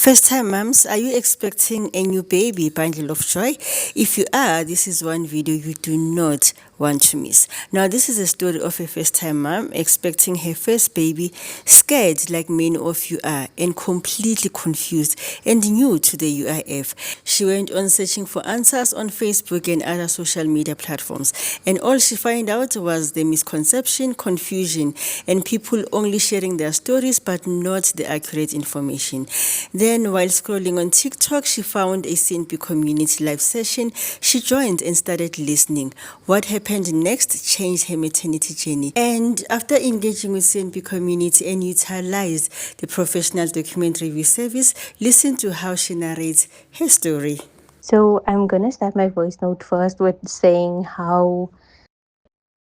First-time moms, are you expecting a new baby bundle of joy? If you are, this is one video you do not want to miss. Now, this is a story of a first-time mom expecting her first baby, scared like many of you are, and completely confused and new to the UIF. She went on searching for answers on Facebook and other social media platforms, and all she found out was the misconception, confusion, and people only sharing their stories but not the accurate information. Then, while scrolling on TikTok, she found a CNB community live session. She joined and started listening. What happened next changed her maternity journey. And after engaging with CNB community and utilized the professional document review service, listen to how she narrates her story. So I'm gonna start my voice note first with saying how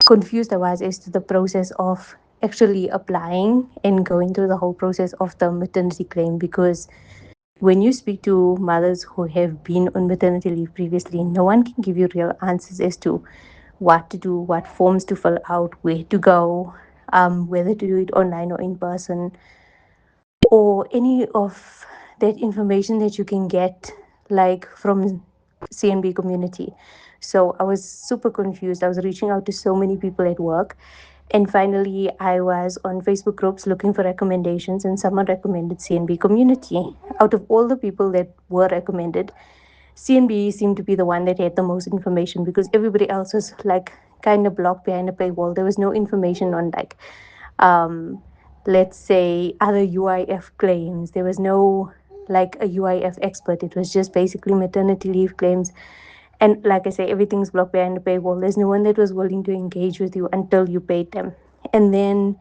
confused I was as to the process of actually applying and going through the whole process of the maternity claim, because when you speak to mothers who have been on maternity leave previously, no one can give you real answers as to what to do, what forms to fill out, where to go, whether to do it online or in person, or any of that information that you can get like from CNB community. So I was super confused. I was reaching out to so many people at work. And finally, I was on Facebook groups looking for recommendations, and someone recommended CNB community. Out of all the people that were recommended, CNB seemed to be the one that had the most information, because everybody else was like kind of blocked behind a paywall. There was no information on like um, let's say, other UIF claims. There was no like a UIF expert. It was just basically maternity leave claims. And like I say, everything's blocked behind a paywall. There's no one that was willing to engage with you until you paid them. And then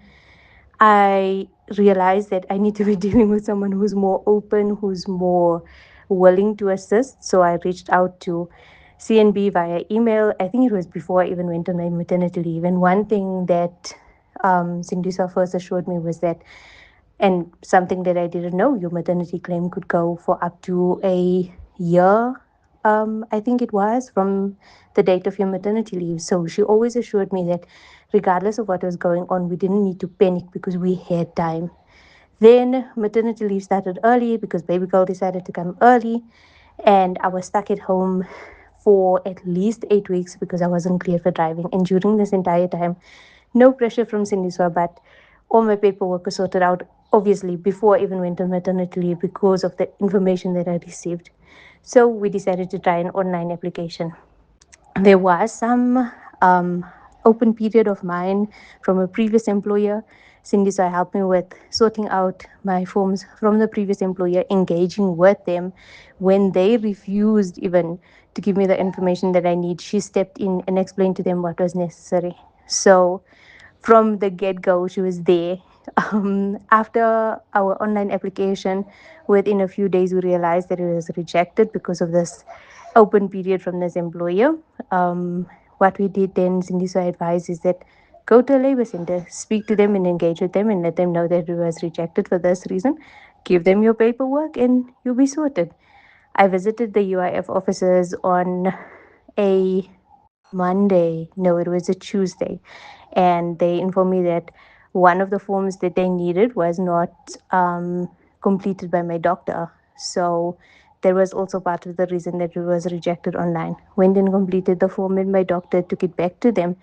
I realized that I need to be dealing with someone who's more open, who's more willing to assist. So I reached out to CNB via email. I think it was before I even went on my maternity leave. And one thing that Cindy Saw first assured me was that, and something that I didn't know, your maternity claim could go for up to a year. I think it was from the date of your maternity leave. So she always assured me that regardless of what was going on, we didn't need to panic because we had time. Then maternity leave started early because baby girl decided to come early, and I was stuck at home for at least 8 weeks because I wasn't cleared for driving. And during this entire time, no pressure from Sindiswa, but all my paperwork was sorted out, obviously, before I even went on maternity leave because of the information that I received. So we decided to try an online application. There was some open period of mine from a previous employer. Cindy so helped me with sorting out my forms from the previous employer, engaging with them when they refused even to give me the information that I need. She stepped in and explained to them what was necessary. So from the get-go she was there. After our online application, within a few days we realized that it was rejected because of this open period from this employer. What we did then, Cindy so advised, is that go to a labor center, speak to them and engage with them and let them know that it was rejected for this reason. Give them your paperwork and you'll be sorted. I visited the UIF offices on a Monday. No, it was a Tuesday. And they informed me that one of the forms that they needed was not completed by my doctor. So that was also part of the reason that it was rejected online. Went and completed the form, and my doctor took it back to them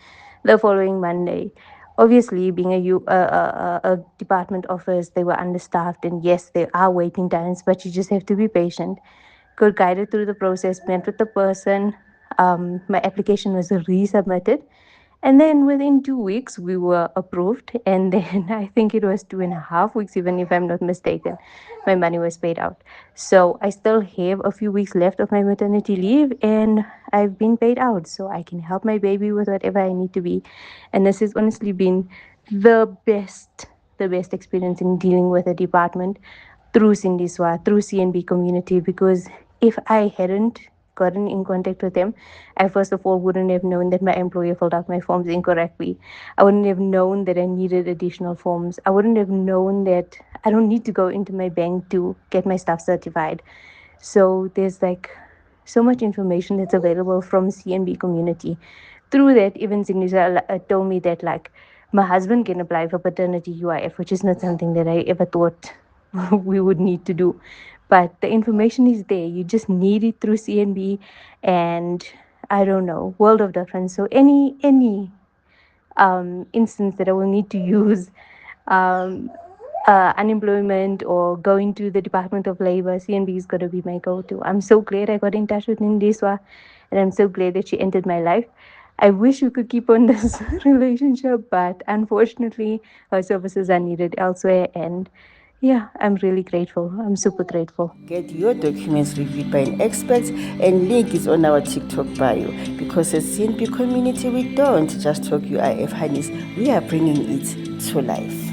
the following Monday. Obviously, being a department office, they were understaffed, and yes, there are waiting times, but you just have to be patient. Got guided through the process, met with the person. My application was resubmitted. And then within 2 weeks, we were approved. And then I think it was 2.5 weeks, even if I'm not mistaken, my money was paid out. So I still have a few weeks left of my maternity leave, and I've been paid out. So I can help my baby with whatever I need to be. And this has honestly been the best experience in dealing with a department through Sindiswa, through CNB community, because if I hadn't gotten in contact with them, I first of all wouldn't have known that my employer filled out my forms incorrectly. I wouldn't have known that I needed additional forms. I wouldn't have known that I don't need to go into my bank to get my stuff certified. So there's like so much information that's available from CNB community. Through that, even Signisha told me that like my husband can apply for paternity UIF, which is not something that I ever thought we would need to do. but the information is there. You just need it through CNB, and I don't know, world of difference. So any instance that I will need to use um, unemployment or going to the Department of Labor, CNB is going to be my go-to. I'm so glad I got in touch with Ndiswa, and I'm so glad that she entered my life. I wish we could keep on this relationship, but unfortunately, her services are needed elsewhere. And yeah, I'm really grateful. I'm super grateful. Get your documents reviewed by an expert, and link is on our TikTok bio. Because at CNB Community, we don't just talk UIF honeys, we are bringing it to life.